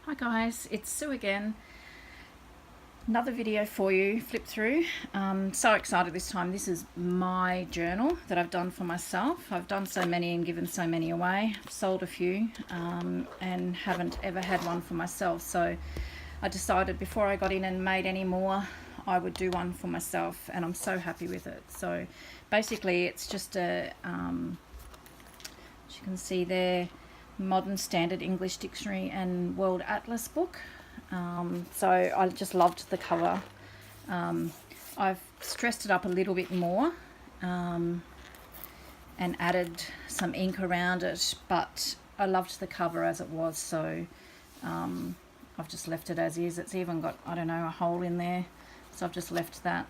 Hi guys, it's Sue again. Another video for you, flip through. So excited this time. This is my journal that I've done for myself. I've done so many and given so many away. I've sold a few and haven't ever had one for myself. So I decided before I got in and made any more, I would do one for myself, and I'm so happy with it. So basically it's just a, as you can see there, Modern Standard English Dictionary and World Atlas book. So I just loved the cover. I've stressed it up a little bit more and added some ink around it, but I loved the cover as it was, so I've just left it as is. It's even got, I don't know, a hole in there, so I've just left that.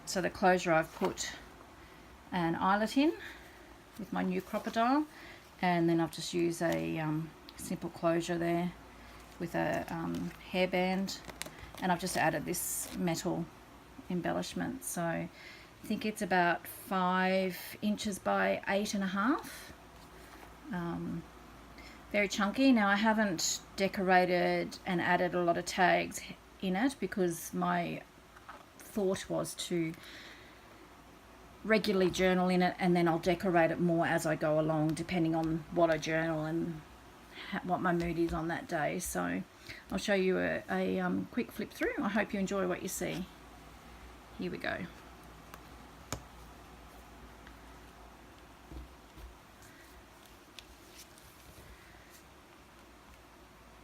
So the closure, I've put an eyelet in with my new crocodile, and then I've just used a simple closure there with a hairband, and I've just added this metal embellishment. So I think it's about 5 inches by 8.5. Very chunky. Now I haven't decorated and added a lot of tags in it because my thought was to regularly journal in it, and then I'll decorate it more as I go along depending on what I journal and what my mood is on that day. So I'll show you a quick flip through. I hope you enjoy what you see. Here we go.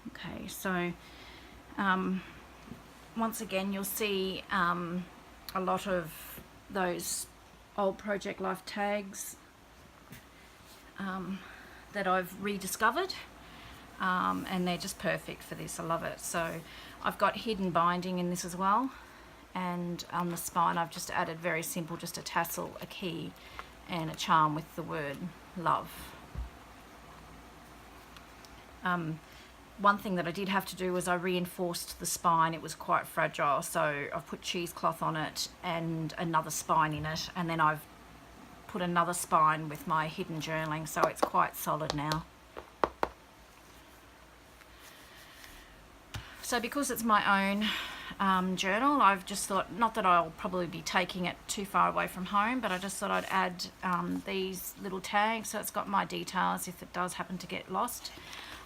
Okay, so once again you'll see a lot of those old Project Life tags that I've rediscovered, and they're just perfect for this. I love it. So I've got hidden binding in this as well, and on the spine I've just added very simple, just a tassel, a key and a charm with the word love. One thing that I did have to do was I reinforced the spine. It was quite fragile, so I've put cheesecloth on it and another spine in it, and then I've put another spine with my hidden journaling, so it's quite solid now. So because it's my own journal, I've just thought, not that I'll probably be taking it too far away from home, but I just thought I'd add these little tags, so it's got my details if it does happen to get lost.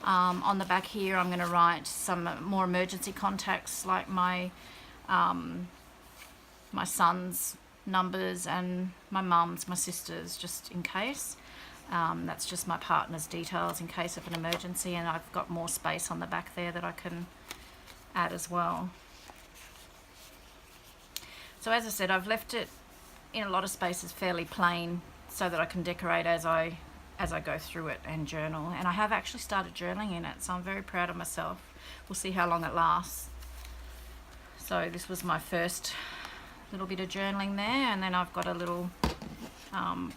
On the back here I'm going to write some more emergency contacts, like my my son's numbers and my mum's, my sister's, just in case. That's just my partner's details in case of an emergency, and I've got more space on the back there that I can add as well. So as I said, I've left it in a lot of spaces fairly plain so that I can decorate as I go through it and journal. And I have actually started journaling in it, so I'm very proud of myself. We'll see how long it lasts. So this was my first little bit of journaling there, and then I've got a little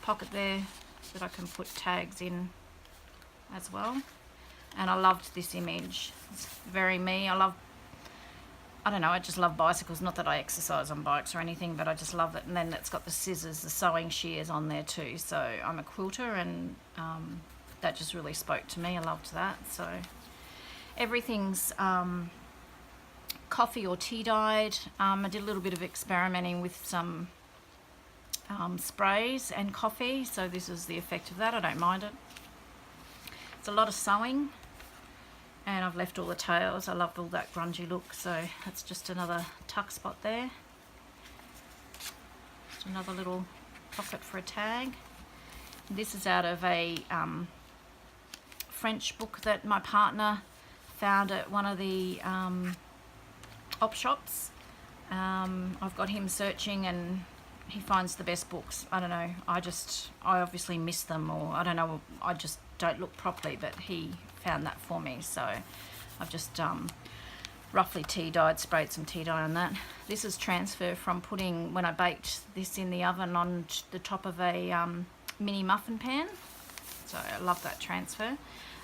pocket there that I can put tags in as well. And I loved this image. It's very me. I don't know, I just love bicycles. Not that I exercise on bikes or anything, but I just love it. And then it's got the scissors, the sewing shears on there too. So I'm a quilter, and that just really spoke to me. I loved that. So everything's coffee or tea dyed. I did a little bit of experimenting with some sprays and coffee. So this is the effect of that. I don't mind it. It's a lot of sewing. And I've left all the tails. I loved all that grungy look, so that's just another tuck spot there. Just another little pocket for a tag. This is out of a French book that my partner found at one of the op shops. I've got him searching and he finds the best books. I don't know, I obviously miss them, or I don't know, I just don't look properly, but he found that for me. So I've just roughly sprayed some tea dye on that. This is transfer from putting, when I baked this in the oven, on the top of a mini muffin pan. So I love that transfer.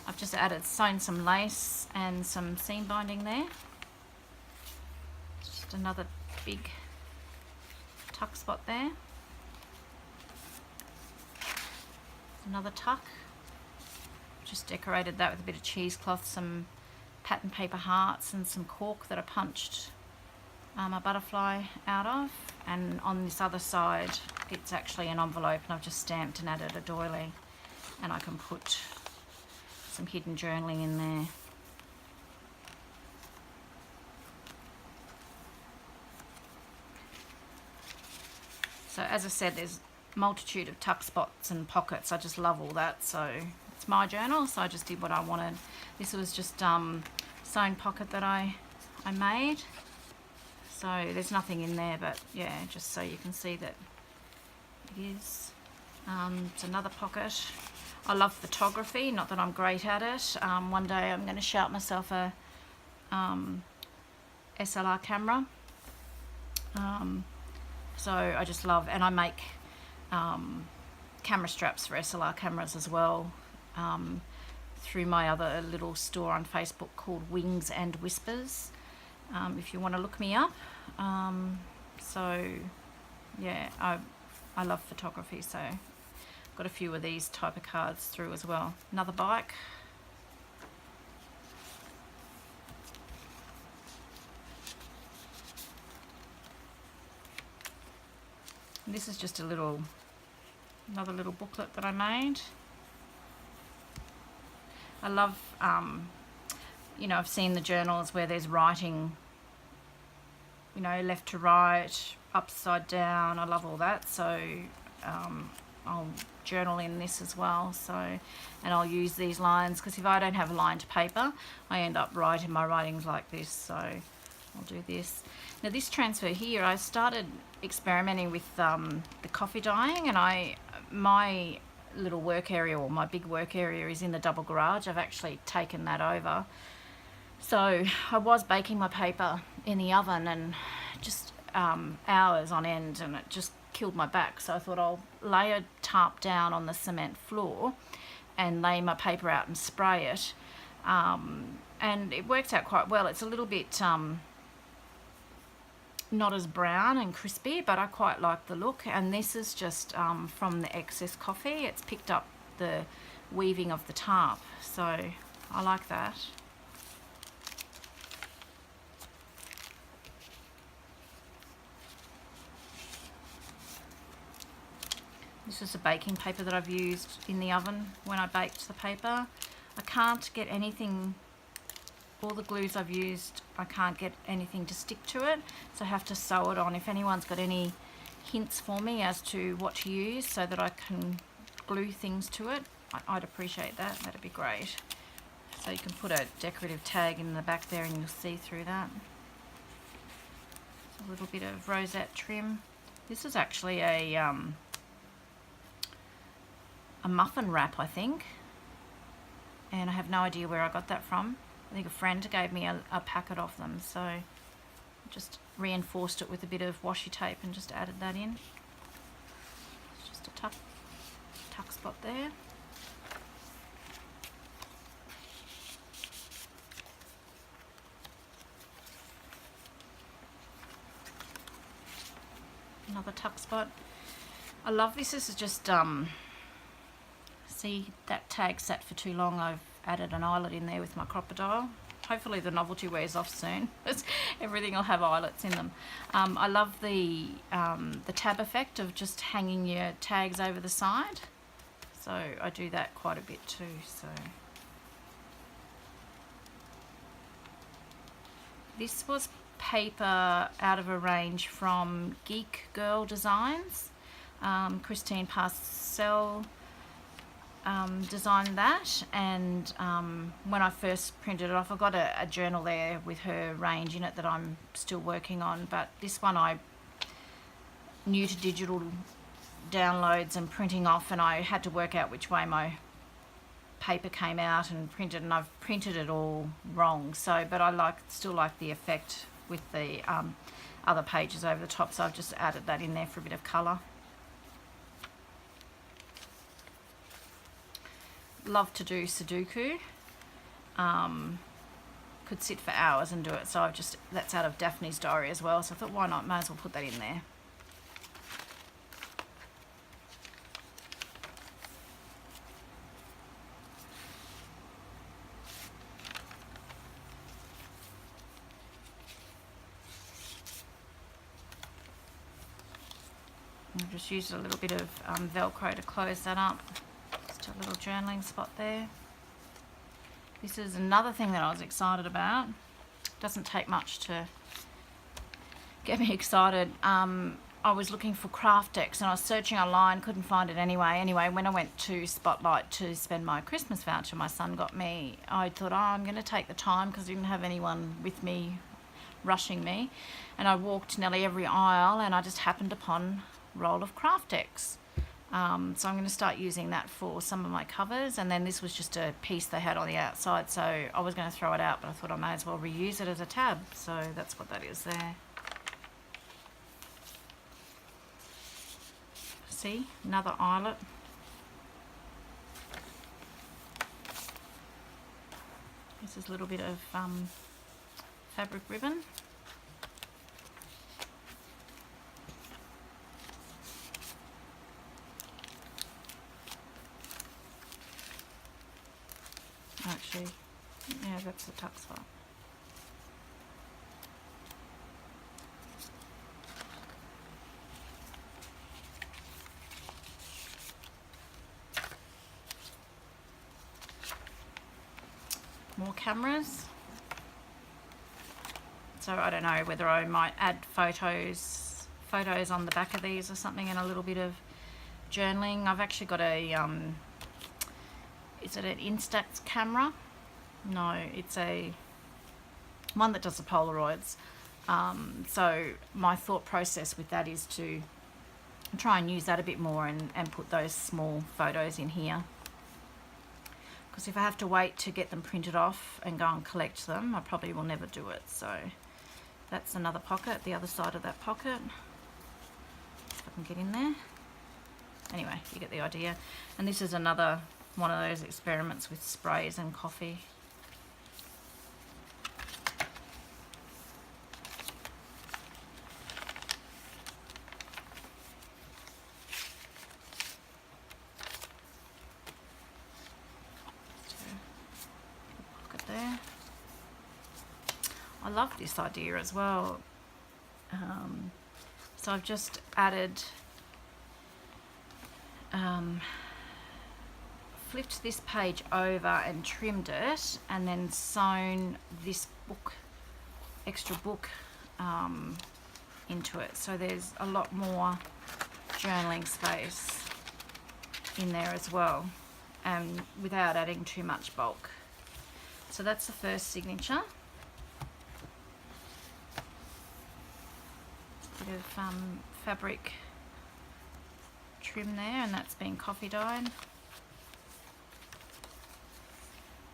I've just sewn some lace and some seam binding there. Just another big tuck spot there. Another tuck. just decorated that with a bit of cheesecloth, some pattern paper hearts and some cork that I punched a butterfly out of. And on this other side it's actually an envelope, and I've just stamped and added a doily, and I can put some hidden journaling in there. So as I said, there's a multitude of tuck spots and pockets. I just love all that. So it's my journal, so I just did what I wanted. This was just sewn pocket that I made. So there's nothing in there, but yeah, just so you can see that it is. It's another pocket. I love photography, not that I'm great at it. One day I'm going to shout myself a SLR camera. So I just love, and I make camera straps for SLR cameras as well, through my other little store on Facebook called Wings and Whispers, if you want to look me up. So yeah, I love photography, so I've got a few of these type of cards through as well. Another bike. This is just another little booklet that I made. I love, you know, I've seen the journals where there's writing, you know, left to right, upside down. I love all that. So I'll journal in this as well. So, and I'll use these lines, because if I don't have lined paper, I end up writing my writings like this. So I'll do this. Now this transfer here, I started experimenting with the coffee dyeing, and my little work area, or my big work area, is in the double garage. I've actually taken that over. So I was baking my paper in the oven, and just hours on end, and it just killed my back. So I thought I'll lay a tarp down on the cement floor and lay my paper out and spray it. And it worked out quite well. It's a little bit not as brown and crispy, but I quite like the look. And this is just from the excess coffee. It's picked up the weaving of the tarp, so I like that. This is a baking paper that I've used in the oven when I baked the paper. I can't get anything, all the glues I've used, I can't get anything to stick to it, so I have to sew it on. If anyone's got any hints for me as to what to use so that I can glue things to it, I'd appreciate that. That'd be great. So you can put a decorative tag in the back there and you'll see through that. A little bit of rosette trim. This is actually a muffin wrap, I think, and I have no idea where I got that from. I think a friend gave me a packet of them, so I just reinforced it with a bit of washi tape and just added that in. Just a tuck spot there. Another tuck spot. I love this. This is just see, that tag sat for too long. I've added an eyelet in there with my crocodile. Hopefully the novelty wears off soon. Everything will have eyelets in them. I love the tab effect of just hanging your tags over the side. So I do that quite a bit too. So this was paper out of a range from Geek Girl Designs. Christine Parcell designed that, and when I first printed it off, I got a journal there with her range in it that I'm still working on, but this one I new to digital downloads and printing off, and I had to work out which way my paper came out and printed, and I've printed it all wrong. So, but I still like the effect with the other pages over the top, so I've just added that in there for a bit of colour. Love to do Sudoku. Could sit for hours and do it, so that's out of Daphne's diary as well, so I thought, why not, may as well put that in there. I've just used a little bit of Velcro to close that up. Just a little journaling spot there. This is another thing that I was excited about. Doesn't take much to get me excited. I was looking for craft decks and I was searching online, couldn't find it anyway. Anyway, when I went to Spotlight to spend my Christmas voucher my son got me, I thought, oh, I'm going to take the time because I didn't have anyone with me rushing me. And I walked nearly every aisle and I just happened upon a roll of craft decks. So I'm going to start using that for some of my covers. And then this was just a piece they had on the outside, so I was going to throw it out, but I thought I may as well reuse it as a tab. So that's what that is there. See, another eyelet. This is a little bit of fabric ribbon. Actually, yeah, that's the tuck spot. More cameras. So I don't know whether I might add photos on the back of these or something, and a little bit of journaling. I've actually got a is it an Instax camera? No, it's a one that does the Polaroids. So my thought process with that is to try and use that a bit more and put those small photos in here. Because if I have to wait to get them printed off and go and collect them, I probably will never do it. So that's another pocket, the other side of that pocket. If I can get in there. Anyway, you get the idea. And this is another one of those experiments with sprays and coffee. There. I love this idea as well. So I've just added, flipped this page over and trimmed it, and then sewn this book, extra book, into it. So there's a lot more journaling space in there as well, and without adding too much bulk. So that's the first signature. Bit of fabric trim there, and that's been coffee dyed.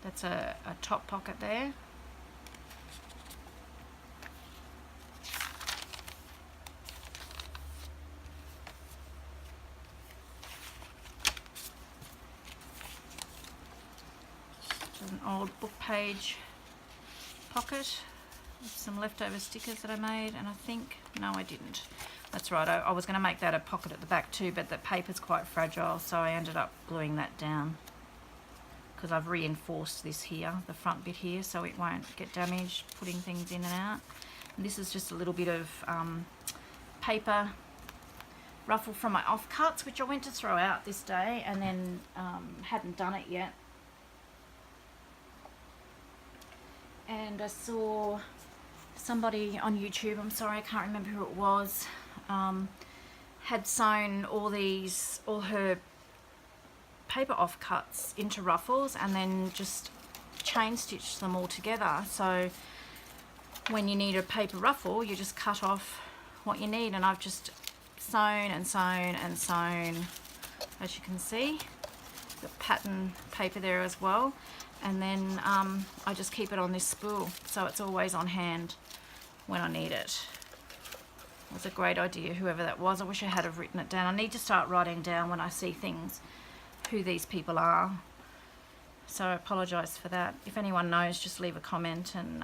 That's a top pocket there. An old book page pocket with some leftover stickers that I made, and I think, no, I didn't. That's right, I was going to make that a pocket at the back too, but the paper's quite fragile, so I ended up gluing that down because I've reinforced this here, the front bit here, so it won't get damaged putting things in and out. And this is just a little bit of paper ruffle from my offcuts, which I went to throw out this day and then hadn't done it yet. And I saw somebody on YouTube, I'm sorry, I can't remember who it was, had sewn all her paper offcuts into ruffles and then just chain stitched them all together. So when you need a paper ruffle, you just cut off what you need, and I've just sewn and sewn and sewn, as you can see, the pattern paper there as well. And then I just keep it on this spool, so it's always on hand when I need it. It was a great idea, whoever that was. I wish I had have written it down. I need to start writing down when I see things, who these people are. So I apologise for that. If anyone knows, just leave a comment and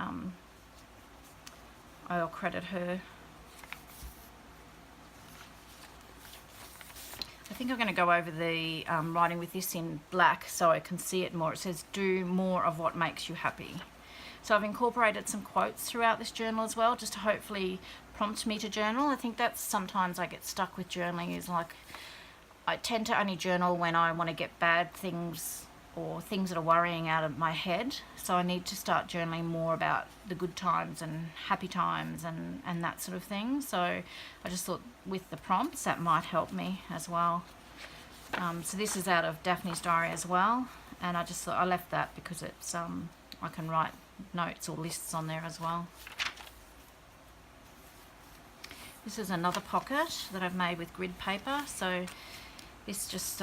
I'll credit her. I think I'm going to go over the writing with this in black so I can see it more. It says, do more of what makes you happy. So I've incorporated some quotes throughout this journal as well, just to hopefully prompt me to journal. I think that's sometimes I get stuck with journaling, is like I tend to only journal when I want to get bad things or things that are worrying out of my head. So I need to start journaling more about the good times and happy times and that sort of thing. So I just thought with the prompts that might help me as well. So this is out of Daphne's diary as well, and I just thought I left that because it's I can write notes or lists on there as well. This is another pocket that I've made with grid paper, so this just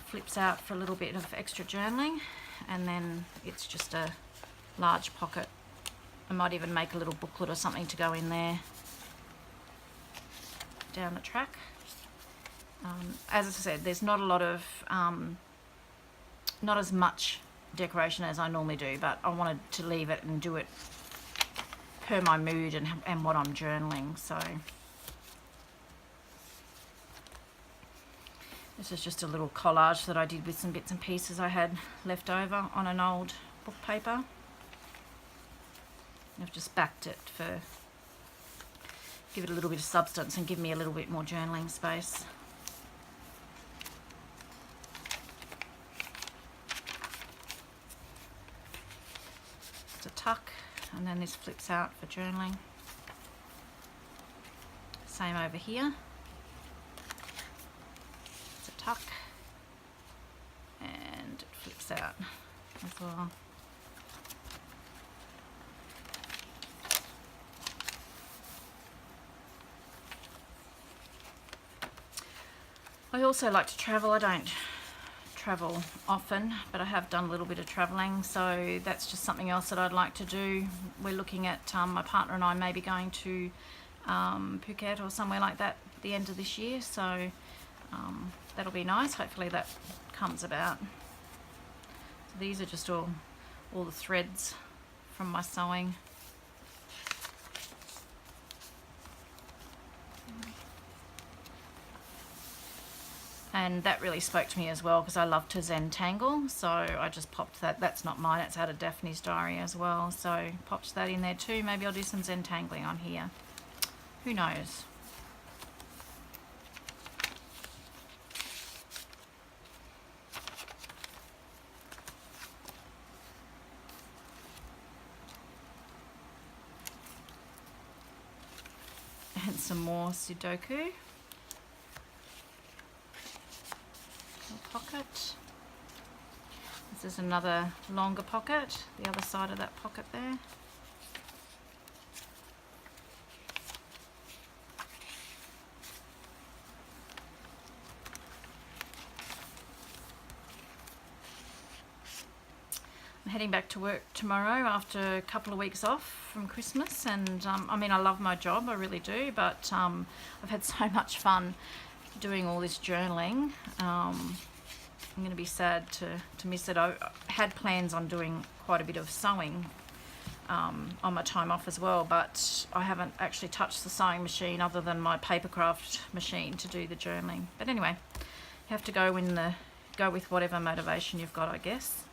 flips out for a little bit of extra journaling, and then it's just a large pocket. I might even make a little booklet or something to go in there down the track. As I said, there's not a lot of, not as much decoration as I normally do, but I wanted to leave it and do it per my mood and what I'm journaling. So this is just a little collage that I did with some bits and pieces I had left over on an old book paper. I've just backed it for, give it a little bit of substance and give me a little bit more journaling space. It's a tuck, and then this flips out for journaling. Same over here. It's a tuck, and it flips out as well. I also like to travel. I don't travel often, but I have done a little bit of travelling, so that's just something else that I'd like to do. We're looking at, my partner and I may be going to Phuket or somewhere like that at the end of this year, so that'll be nice. Hopefully that comes about. So these are just all the threads from my sewing. And that really spoke to me as well, because I love to Zentangle, so I just popped that. That's not mine, it's out of Daphne's diary as well, so popped that in there too. Maybe I'll do some Zentangling on here. Who knows? And some more Sudoku. Pocket. This is another longer pocket, the other side of that pocket there. I'm heading back to work tomorrow after a couple of weeks off from Christmas, and I mean, I love my job, I really do, but I've had so much fun doing all this journaling. I'm going to be sad to miss it. I had plans on doing quite a bit of sewing on my time off as well, but I haven't actually touched the sewing machine other than my papercraft machine to do the journaling. But anyway, you have to go with whatever motivation you've got, I guess.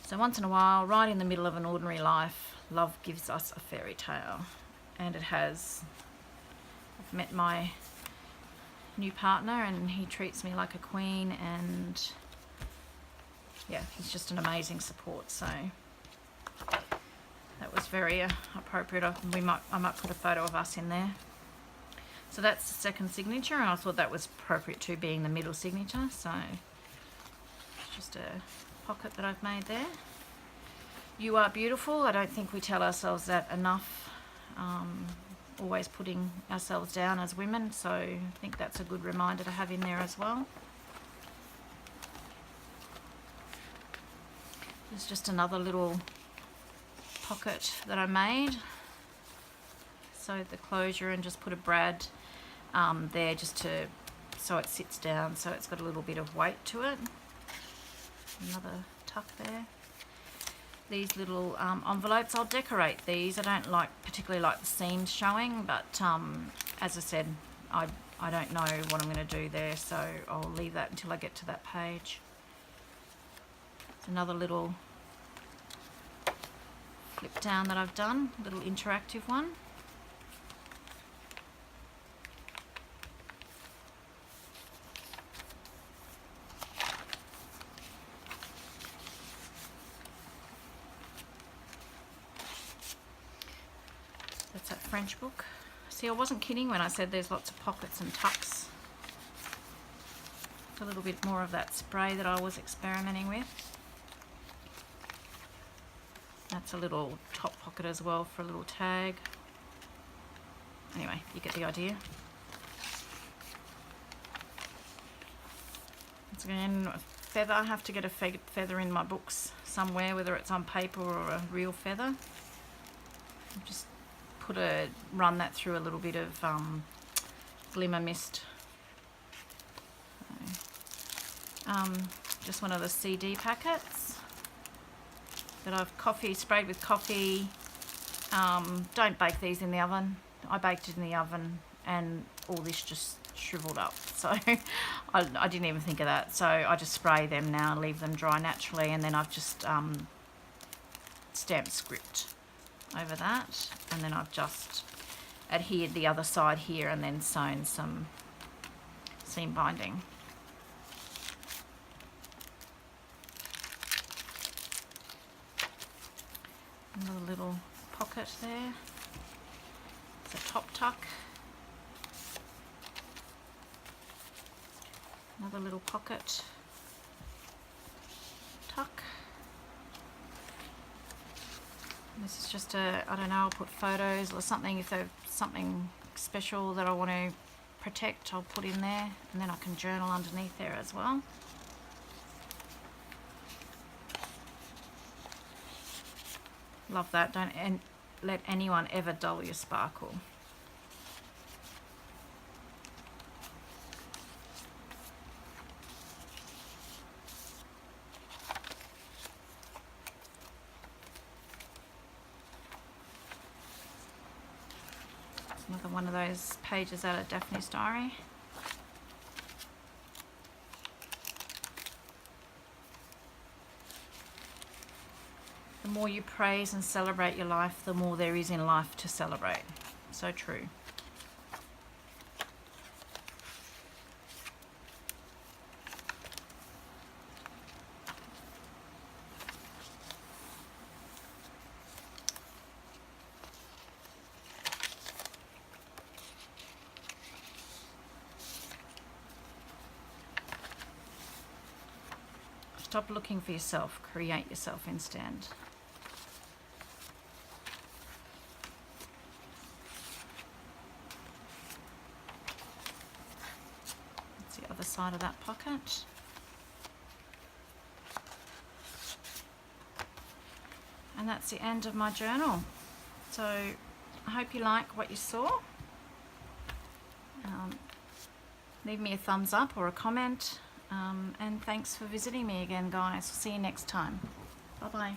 So once in a while, right in the middle of an ordinary life, love gives us a fairy tale, and it has. I've met my new partner and he treats me like a queen, and yeah, he's just an amazing support, so that was very appropriate. I might put a photo of us in there. So that's the second signature, and I thought that was appropriate too, being the middle signature. So it's just a pocket that I've made there. You are beautiful. I don't think we tell ourselves that enough. Always putting ourselves down as women, so I think that's a good reminder to have in there as well. There's just another little pocket that I made. Sewed the closure and just put a brad there just to, so it sits down, so it's got a little bit of weight to it. Another tuck there. These little envelopes, I'll decorate these. I don't particularly like the seams showing, but as I said, I don't know what I'm going to do there, so I'll leave that until I get to that page. It's another little flip down that I've done, a little interactive one. That's that French book. See, I wasn't kidding when I said there's lots of pockets and tucks. A little bit more of that spray that I was experimenting with. That's a little top pocket as well for a little tag. Anyway, you get the idea. Once again, a feather. I have to get a feather in my books somewhere, whether it's on paper or a real feather. Just run that through a little bit of glimmer mist. Just one of the CD packets that I've sprayed with coffee. Don't bake these in the oven. I baked it in the oven and all this just shriveled up. So I didn't even think of that. So I just spray them now, leave them dry naturally, and then I've just stamped script over that, and then I've just adhered the other side here and then sewn some seam binding. Another little pocket there. It's a top tuck. Another little pocket tuck. This is just I don't know, I'll put photos or something. If there's something special that I want to protect, I'll put in there, and then I can journal underneath there as well. Love that. Don't let anyone ever dull your sparkle. Another one of those pages out of Daphne's diary. The more you praise and celebrate your life, the more there is in life to celebrate. So true. Stop looking for yourself, create yourself instead. That's the other side of that pocket. And that's the end of my journal. So I hope you like what you saw. Leave me a thumbs up or a comment. And thanks for visiting me again, guys. See you next time. Bye-bye.